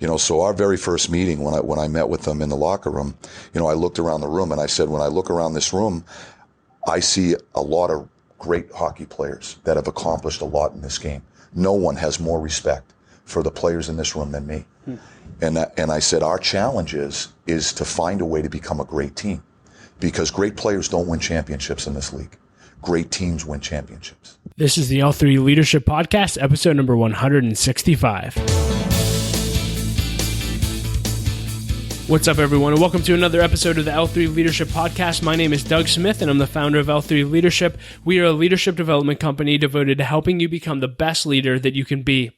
So our very first meeting when I met with them in the locker room, I looked around the room and I said, when I look around this room, I see a lot of great hockey players that have accomplished a lot in this game. No one has more respect for the players in this room than me. And I said, our challenge is to find a way to become a great team, because great players don't win championships in this league. Great teams win championships. This is the L3 Leadership Podcast, episode number 165. What's up, everyone, and welcome to another episode of the L3 Leadership Podcast. My name is Doug Smith, and I'm the founder of L3 Leadership. We are a leadership development company devoted to helping you become the best leader that you can be.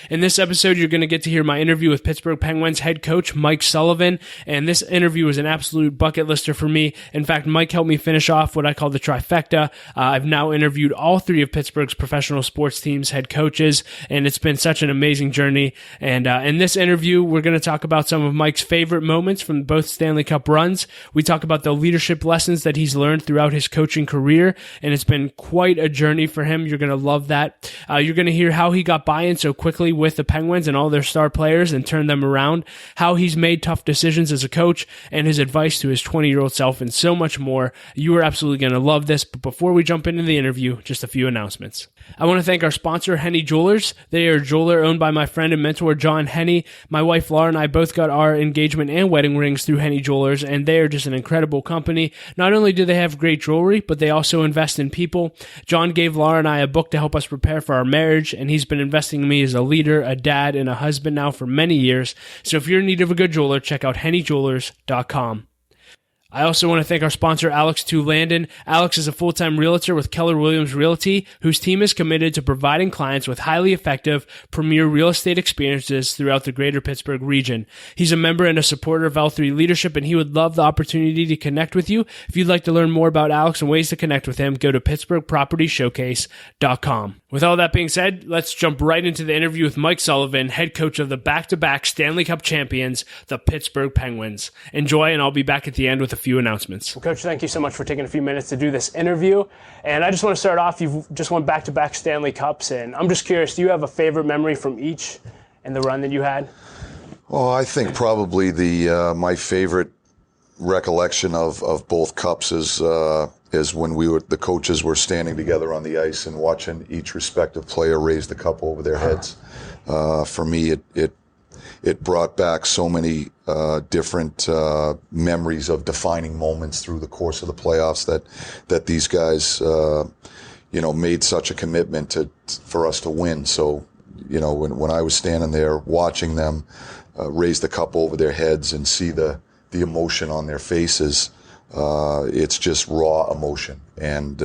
In this episode, you're going to get to hear my interview with Pittsburgh Penguins head coach Mike Sullivan, and this interview was an absolute bucket lister for me. In fact, Mike helped me finish off what I call the trifecta. I've now interviewed all three of Pittsburgh's professional sports teams' head coaches, and it's been such an amazing journey. And in this interview, we're going to talk about some of Mike's favorite moments from both Stanley Cup runs. We talk about the leadership lessons that he's learned throughout his coaching career, and it's been quite a journey for him. You're going to love that. You're going to hear how he got buy-in so quickly with the Penguins and all their star players and turned them around, how he's made tough decisions as a coach, and his advice to his 20-year-old self, and so much more. You are absolutely going to love this. But before we jump into the interview, just a few announcements. I want to thank our sponsor, Henny Jewelers. They are a jeweler owned by my friend and mentor, John Henny. My wife, Laura, and I both got our engagement and wedding rings through Henny Jewelers, and they are just an incredible company. Not only do they have great jewelry, but they also invest in people. John gave Laura and I a book to help us prepare for our marriage, and he's been investing in me as a leader, a dad, and a husband now for many years. So if you're in need of a good jeweler, check out hennyjewelers.com. I also want to thank our sponsor, Alex Landon. Alex is a full-time realtor with Keller Williams Realty, whose team is committed to providing clients with highly effective, premier real estate experiences throughout the greater Pittsburgh region. He's a member and a supporter of L3 Leadership, and he would love the opportunity to connect with you. If you'd like to learn more about Alex and ways to connect with him, go to pittsburghpropertyshowcase.com. With all that being said, let's jump right into the interview with Mike Sullivan, head coach of the back-to-back Stanley Cup champions, the Pittsburgh Penguins. Enjoy, and I'll be back at the end with a few announcements. Well, Coach, thank you so much for taking a few minutes to do this interview. And I just want to start off, you've just won back-to-back Stanley Cups, and I'm just curious, do you have a favorite memory from each and the run that you had? Oh, I think probably my favorite recollection of both cups is when the coaches were standing together on the ice and watching each respective player raise the cup over their heads. For me, it brought back so many different memories of defining moments through the course of the playoffs that these guys made such a commitment for us to win. So when I was standing there watching them raise the cup over their heads and see the emotion on their faces, it's just raw emotion. And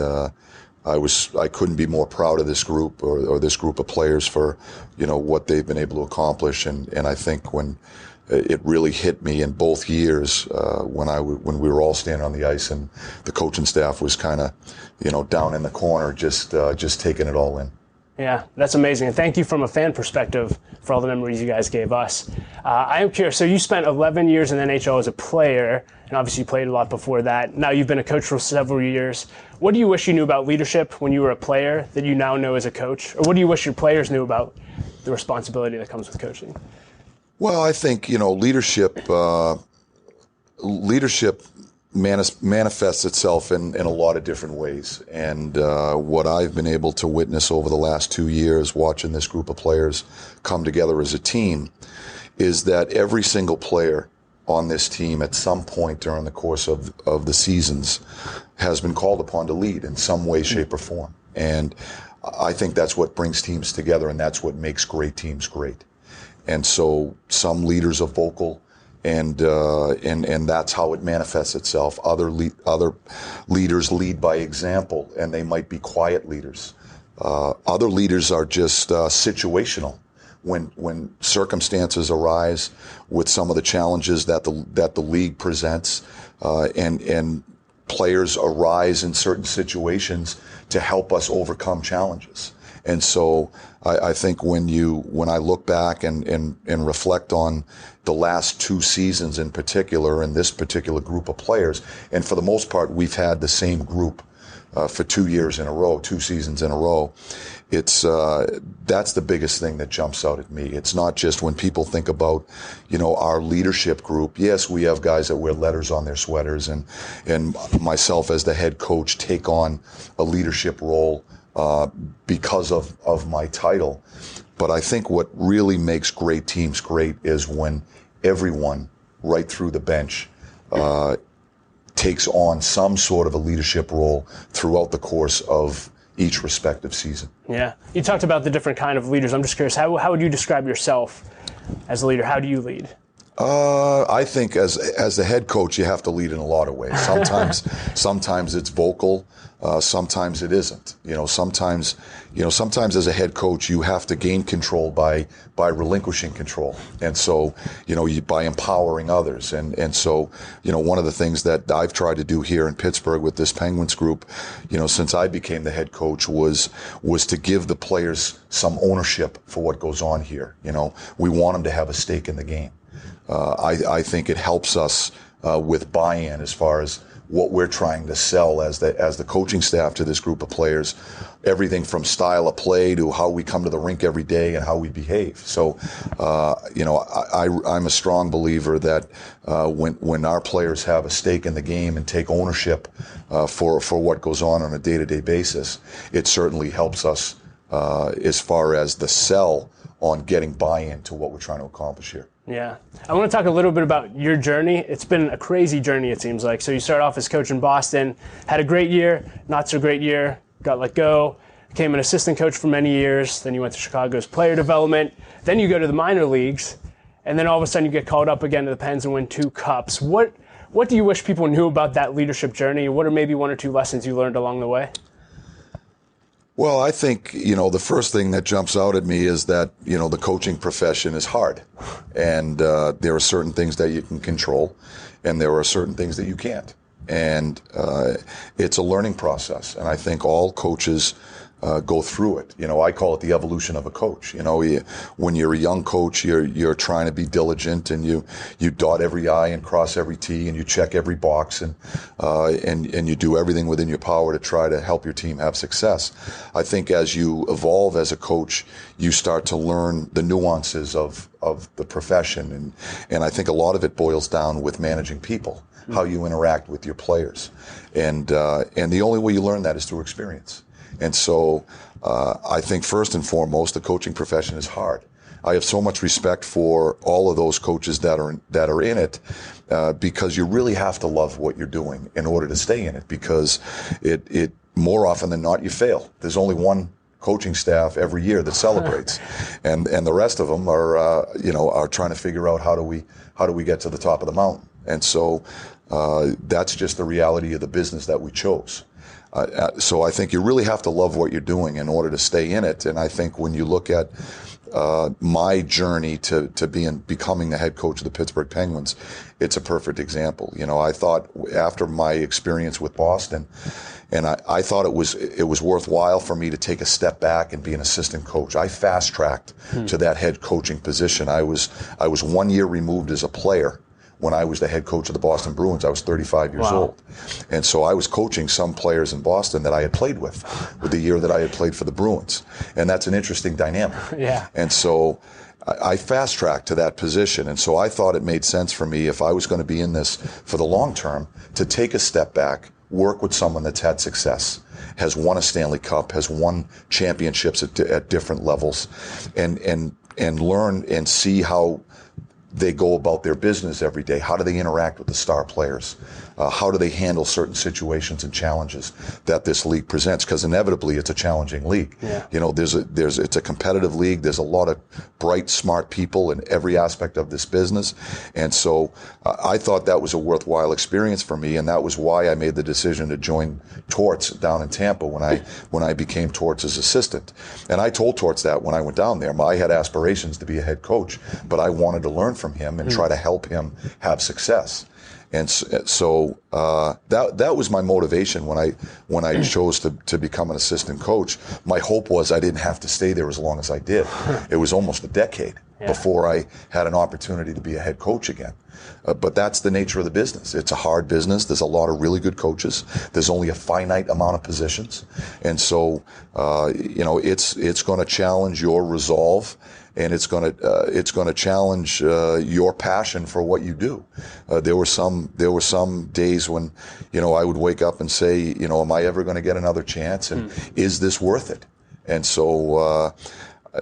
I couldn't be more proud of this group or this group of players for, what they've been able to accomplish. And I think when it really hit me in both years, when we were all standing on the ice and the coaching staff was kind of, down in the corner, just taking it all in. Yeah, that's amazing. And thank you from a fan perspective for all the memories you guys gave us. I am curious, so you spent 11 years in the NHL as a player, and obviously you played a lot before that. Now you've been a coach for several years. What do you wish you knew about leadership when you were a player that you now know as a coach? Or what do you wish your players knew about the responsibility that comes with coaching? Well, I think, leadership manifests itself in a lot of different ways. And what I've been able to witness over the last 2 years, watching this group of players come together as a team, is that every single player on this team at some point during the course of the seasons has been called upon to lead in some way, shape, or form. And I think that's what brings teams together, and that's what makes great teams great. And so some leaders are vocal, and that's how it manifests itself. Other leaders lead by example, and they might be quiet leaders. Other leaders are just situational. When circumstances arise with some of the challenges that the league presents, and players arise in certain situations to help us overcome challenges. And so I think when I look back and reflect on the last 2 seasons in particular, and this particular group of players, and for the most part, we've had the same group for 2 years in a row, 2 seasons in a row. It's that's the biggest thing that jumps out at me. It's not just when people think about, our leadership group. Yes, we have guys that wear letters on their sweaters, and myself as the head coach take on a leadership role because of my title. But I think what really makes great teams great is when everyone, right through the bench, takes on some sort of a leadership role throughout the course of each respective season. Yeah. You talked about the different kind of leaders. I'm just curious, how would you describe yourself as a leader? How do you lead? I think as the head coach, you have to lead in a lot of ways. Sometimes it's vocal. Sometimes it isn't. Sometimes as a head coach, you have to gain control by relinquishing control. And so, by empowering others. And so, one of the things that I've tried to do here in Pittsburgh with this Penguins group, since I became the head coach was to give the players some ownership for what goes on here. We want them to have a stake in the game. I think it helps us with buy-in as far as what we're trying to sell as the coaching staff to this group of players, everything from style of play to how we come to the rink every day and how we behave. So, I'm a strong believer that when our players have a stake in the game and take ownership for what goes on a day-to-day basis, it certainly helps us as far as the sell on getting buy-in to what we're trying to accomplish here. Yeah. I want to talk a little bit about your journey. It's been a crazy journey, it seems like. So you started off as coach in Boston, had a great year, not so great year, got let go, became an assistant coach for many years, then you went to Chicago's player development, then you go to the minor leagues, and then all of a sudden you get called up again to the Pens and win 2 cups. What do you wish people knew about that leadership journey? What are maybe 1 or 2 lessons you learned along the way? Well, I think, the first thing that jumps out at me is that, the coaching profession is hard. And there are certain things that you can control, and there are certain things that you can't. And it's a learning process. And I think all coaches go through it. I call it the evolution of a coach. When you're a young coach, you're trying to be diligent, and you dot every I and cross every T, and you check every box, and you do everything within your power to try to help your team have success. I think as you evolve as a coach, you start to learn the nuances of the profession, and I think a lot of it boils down with managing people, how you interact with your players, and the only way you learn that is through experience. And so I think first and foremost, the coaching profession is hard. I have so much respect for all of those coaches that are in it, because you really have to love what you're doing in order to stay in it, because it more often than not you fail. There's only one coaching staff every year that celebrates, and the rest of them are trying to figure out how do we get to the top of the mountain. And so that's just the reality of the business that we chose. So I think you really have to love what you're doing in order to stay in it. And I think when you look at my journey to becoming the head coach of the Pittsburgh Penguins, it's a perfect example. I thought after my experience with Boston, and I thought it was worthwhile for me to take a step back and be an assistant coach. I fast tracked to that head coaching position. I was 1 year removed as a player. When I was the head coach of the Boston Bruins, I was 35 years old. And so I was coaching some players in Boston that I had played with the year that I had played for the Bruins. And that's an interesting dynamic. Yeah. And so I fast-tracked to that position. And so I thought it made sense for me, if I was going to be in this for the long term, to take a step back, work with someone that's had success, has won a Stanley Cup, has won championships at different levels, and learn and see how they go about their business every day. How do they interact with the star players? How do they handle certain situations and challenges that this league presents? Because inevitably, it's a challenging league. Yeah. It's a competitive league. There's a lot of bright, smart people in every aspect of this business, and so I thought that was a worthwhile experience for me, and that was why I made the decision to join Torts down in Tampa when I became Torts' assistant. And I told Torts that when I went down there, I had aspirations to be a head coach, but I wanted to learn from him and try to help him have success. And so that was my motivation when I chose to become an assistant coach. My hope was I didn't have to stay there as long as I did. It was almost a decade before I had an opportunity to be a head coach again. But that's the nature of the business. It's a hard business. There's a lot of really good coaches. There's only a finite amount of positions. And so, it's going to challenge your resolve, and it's going to challenge your passion for what you do. There were some days when, I would wake up and say, am I ever going to get another chance? And is this worth it? And so,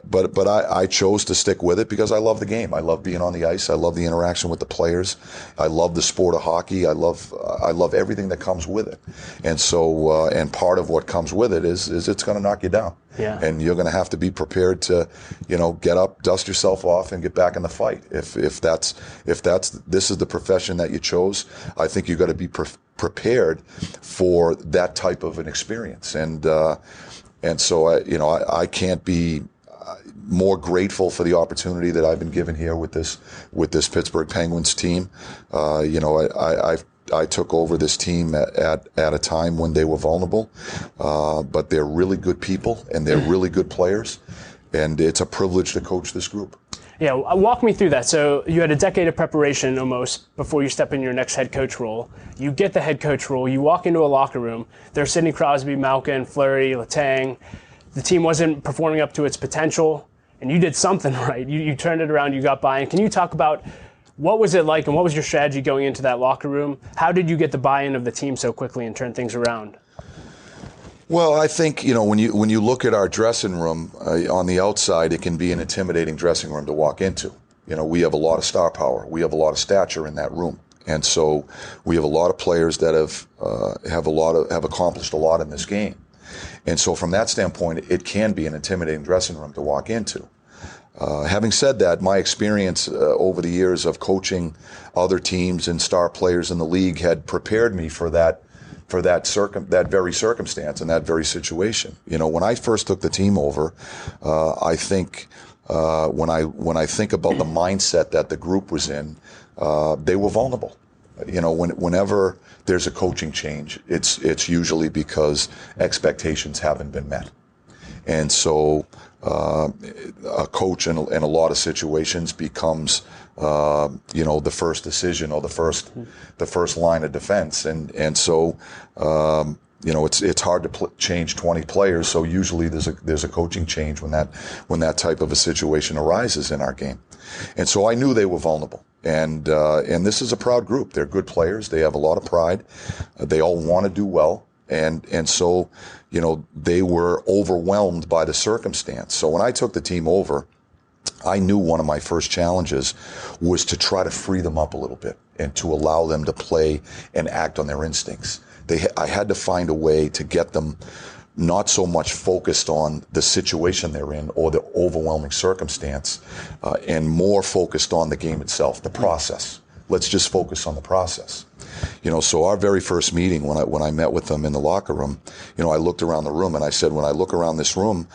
But I chose to stick with it because I love the game. I love being on the ice. I love the interaction with the players. I love the sport of hockey. I love everything that comes with it. And so, and part of what comes with it is it's going to knock you down. Yeah. And you're going to have to be prepared to, get up, dust yourself off, and get back in the fight. If this is the profession that you chose, I think you've got to be prepared for that type of an experience. And so I can't be more grateful for the opportunity that I've been given here with this Pittsburgh Penguins team. I took over this team at a time when they were vulnerable, but they're really good people and they're really good players, and it's a privilege to coach this group. Yeah, walk me through that. So you had a decade of preparation almost before you step in your next head coach role. You get the head coach role. You walk into a locker room. There's Sidney Crosby, Malkin, Fleury, Letang. The team wasn't performing up to its potential, and you did something right. You turned it around. You got buy-in. Can you talk about what was it like and what was your strategy going into that locker room? How did you get the buy-in of the team so quickly and turn things around? Well, I think, when you look at our dressing room on the outside, it can be an intimidating dressing room to walk into. We have a lot of star power. We have a lot of stature in that room. And so we have a lot of players that have accomplished a lot in this game. And so from that standpoint, it can be an intimidating dressing room to walk into. Having said that, my experience over the years of coaching other teams and star players in the league had prepared me for that very circumstance and that very situation. When I first took the team over, I think when I think about the mindset that the group was in, they were vulnerable. Whenever there's a coaching change, it's usually because expectations haven't been met. And so a coach in a lot of situations becomes the first decision or the first line of defense. And so it's hard to change 20 players. So usually there's a coaching change when that type of a situation arises in our game. And so I knew they were vulnerable. And this is a proud group. They're good players. They have a lot of pride. They all want to do well. And so, they were overwhelmed by the circumstance. So when I took the team over, I knew one of my first challenges was to try to free them up a little bit and to allow them to play and act on their instincts. I had to find a way to get them not so much focused on the situation they're in or the overwhelming circumstance, and more focused on the game itself, the process. Let's just focus on the process. So our very first meeting, when I met with them in the locker room, I looked around the room and I said, when I look around this room,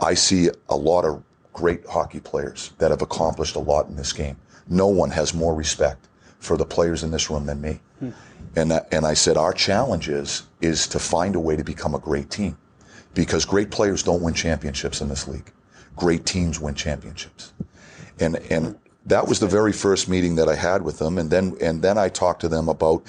I see a lot of great hockey players that have accomplished a lot in this game. No one has more respect for the players in this room than me. And I said, our challenge is to find a way to become a great team, because great players don't win championships in this league. Great teams win championships. And that was the very first meeting that I had with them. And then I talked to them about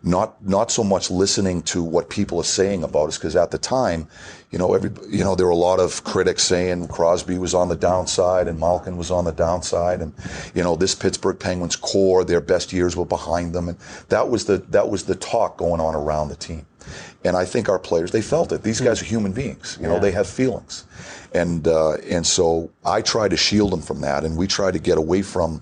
not so much listening to what people are saying about us, because at the time, there were a lot of critics saying Crosby was on the downside and Malkin was on the downside, and this Pittsburgh Penguins core, their best years were behind them, and that was the talk going on around the team. And I think our players, they felt it. These guys are human beings. They have feelings. And so I try to shield them from that, and we try to get away from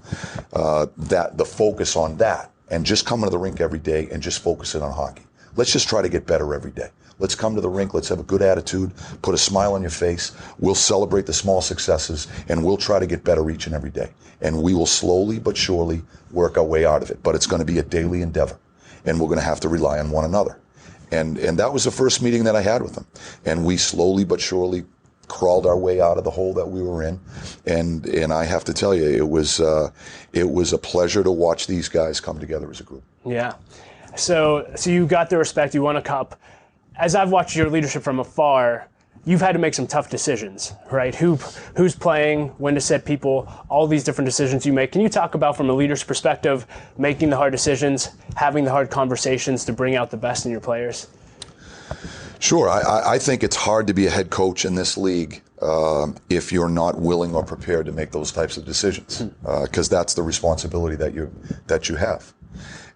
the focus on that, and just come into the rink every day and just focus it on hockey. Let's just try to get better every day. Let's come to the rink. Let's have a good attitude. Put a smile on your face. We'll celebrate the small successes, and we'll try to get better each and every day. And we will slowly but surely work our way out of it. But it's going to be a daily endeavor, and we're going to have to rely on one another. And that was the first meeting that I had with them. And we slowly but surely crawled our way out of the hole that we were in. And I have to tell you, it was a pleasure to watch these guys come together as a group. Yeah. So you got the respect, you won a cup. As I've watched your leadership from afar, you've had to make some tough decisions, right? Who's playing, when to sit people, all these different decisions you make. Can you talk about, from a leader's perspective, making the hard decisions, having the hard conversations to bring out the best in your players? Sure. I think it's hard to be a head coach in this league if you're not willing or prepared to make those types of decisions, because that's the responsibility that you have.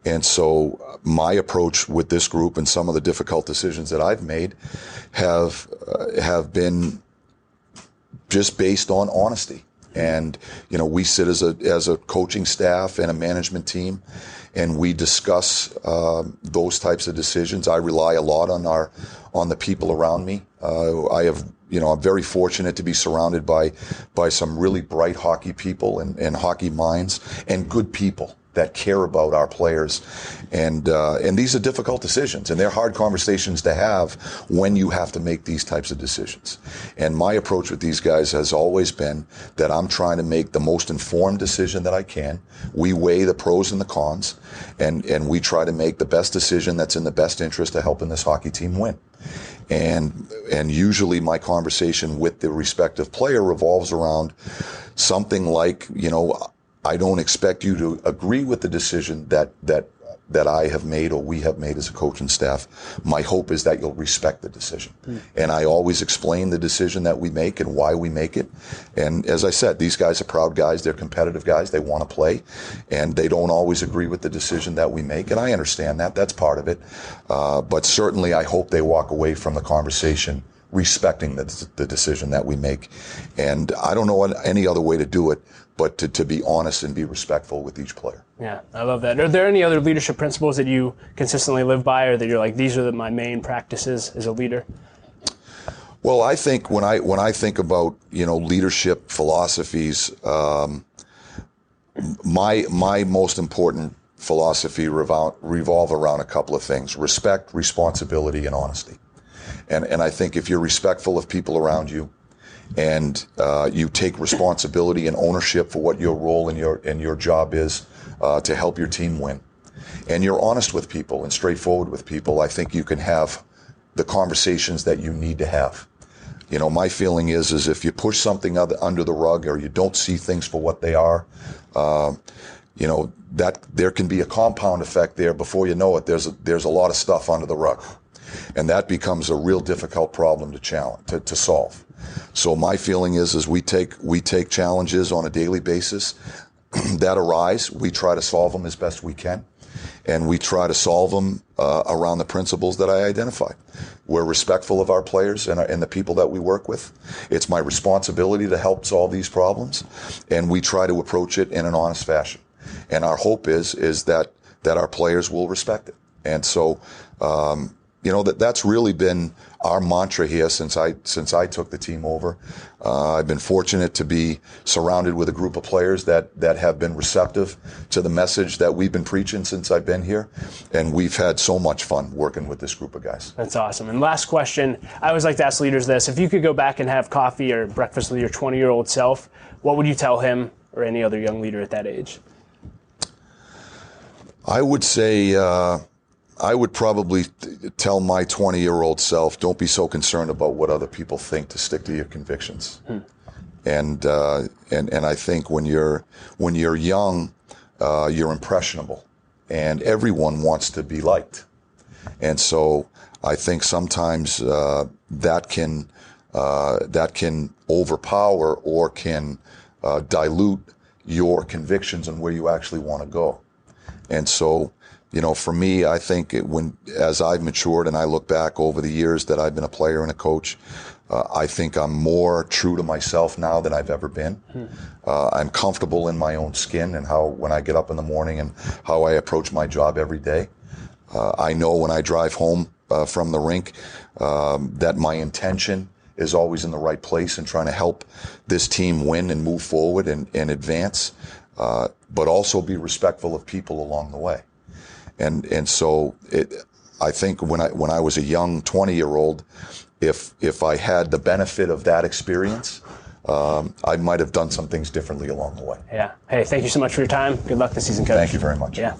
And so my approach with this group and some of the difficult decisions that I've made have been just based on honesty. And, we sit as a coaching staff and a management team, and we discuss those types of decisions. I rely a lot on the people around me. I'm very fortunate to be surrounded by some really bright hockey people and hockey minds and good people that care about our players. And these are difficult decisions, and they're hard conversations to have when you have to make these types of decisions. And my approach with these guys has always been that I'm trying to make the most informed decision that I can. We weigh the pros and the cons, and we try to make the best decision that's in the best interest of helping this hockey team win. And usually my conversation with the respective player revolves around something like, I don't expect you to agree with the decision that I have made or we have made as a coaching staff. My hope is that you'll respect the decision. And I always explain the decision that we make and why we make it. And as I said, these guys are proud guys. They're competitive guys. They want to play. And they don't always agree with the decision that we make. And I understand that. That's part of it. But certainly I hope they walk away from the conversation respecting the decision that we make. And I don't know any other way to do it but to be honest and be respectful with each player. Yeah, I love that. Are there any other leadership principles that you consistently live by, or that you're like, these are my main practices as a leader? Well, I think when I think about leadership philosophies, my most important philosophy revolve around a couple of things: respect, responsibility, and honesty. And I think if you're respectful of people around you, and you take responsibility and ownership for what your role and your job is to help your team win, and you're honest with people and straightforward with people, I think you can have the conversations that you need to have. My feeling is if you push something under the rug, or you don't see things for what they are, that there can be a compound effect there. Before you know it, there's a lot of stuff under the rug, and that becomes a real difficult problem to solve. So my feeling is we take challenges on a daily basis that arise. We try to solve them as best we can, and we try to solve them around the principles that I identified. We're respectful of our players and the people that we work with. It's my responsibility to help solve these problems, and we try to approach it in an honest fashion. And our hope is that our players will respect it. And so, that's really been our mantra here since I took the team over. I've been fortunate to be surrounded with a group of players that have been receptive to the message that we've been preaching since I've been here, and we've had so much fun working with this group of guys. That's awesome. And last question, I always like to ask leaders this: if you could go back and have coffee or breakfast with your 20-year-old self, what would you tell him or any other young leader at that age? I would say I would probably tell my 20-year-old self, don't be so concerned about what other people think, to stick to your convictions. And I think when you're young, you're impressionable, and everyone wants to be liked. And so I think sometimes that can overpower or can dilute your convictions and where you actually want to go. And so, for me, I think as I've matured and I look back over the years that I've been a player and a coach, I think I'm more true to myself now than I've ever been. I'm comfortable in my own skin and when I get up in the morning and how I approach my job every day. I know when I drive home from the rink that my intention is always in the right place and trying to help this team win and move forward and advance, but also be respectful of people along the way. And so I think when I was a young 20-year-old, if I had the benefit of that experience, I might have done some things differently along the way. Yeah. Hey, thank you so much for your time. Good luck this season, Coach. Thank you very much. Yeah.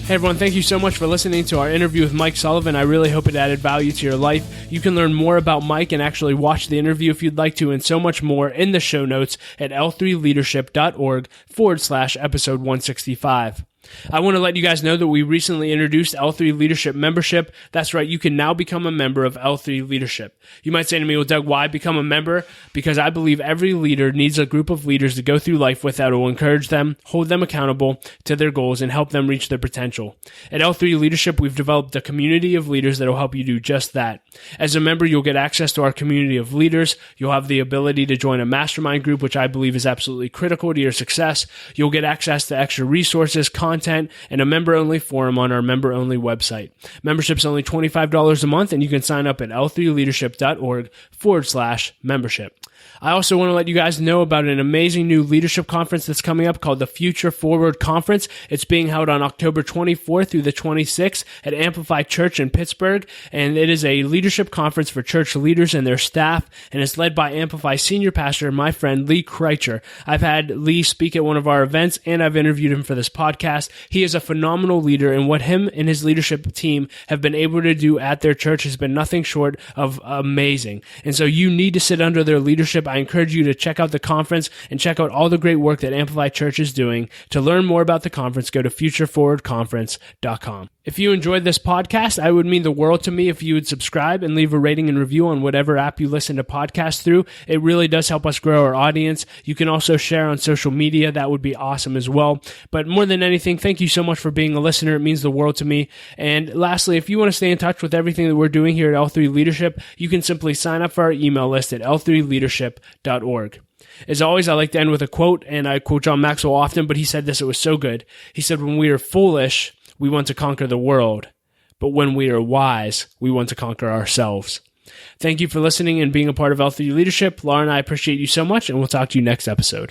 Hey everyone, thank you so much for listening to our interview with Mike Sullivan. I really hope it added value to your life. You can learn more about Mike and actually watch the interview if you'd like to, and so much more in the show notes at l3leadership.org/episode 165. I want to let you guys know that we recently introduced L3 Leadership membership. That's right, you can now become a member of L3 Leadership. You might say to me, well, Doug, why become a member? Because I believe every leader needs a group of leaders to go through life with that will encourage them, hold them accountable to their goals, and help them reach their potential. At L3 Leadership, we've developed a community of leaders that will help you do just that. As a member, you'll get access to our community of leaders. You'll have the ability to join a mastermind group, which I believe is absolutely critical to your success. You'll get access to extra resources, content, and a member-only forum on our member-only website. Membership's only $25 a month, and you can sign up at l3leadership.org/membership. I also want to let you guys know about an amazing new leadership conference that's coming up called the Future Forward Conference. It's being held on October 24th through the 26th at Amplify Church in Pittsburgh, and it is a leadership conference for church leaders and their staff, and it's led by Amplify senior pastor, my friend Lee Kreitcher. I've had Lee speak at one of our events, and I've interviewed him for this podcast. He is a phenomenal leader, and what him and his leadership team have been able to do at their church has been nothing short of amazing. And so you need to sit under their leadership. I encourage you to check out the conference and check out all the great work that Amplify Church is doing. To learn more about the conference, go to futureforwardconference.com. If you enjoyed this podcast, I would mean the world to me if you would subscribe and leave a rating and review on whatever app you listen to podcasts through. It really does help us grow our audience. You can also share on social media. That would be awesome as well. But more than anything, thank you so much for being a listener. It means the world to me. And lastly, if you want to stay in touch with everything that we're doing here at L3 Leadership, you can simply sign up for our email list at l3leadership.org. As always, I like to end with a quote, and I quote John Maxwell often, but he said this, it was so good. He said, when we are foolish, we want to conquer the world, but when we are wise, we want to conquer ourselves. Thank you for listening and being a part of L3 Leadership. Laura and I appreciate you so much, and we'll talk to you next episode.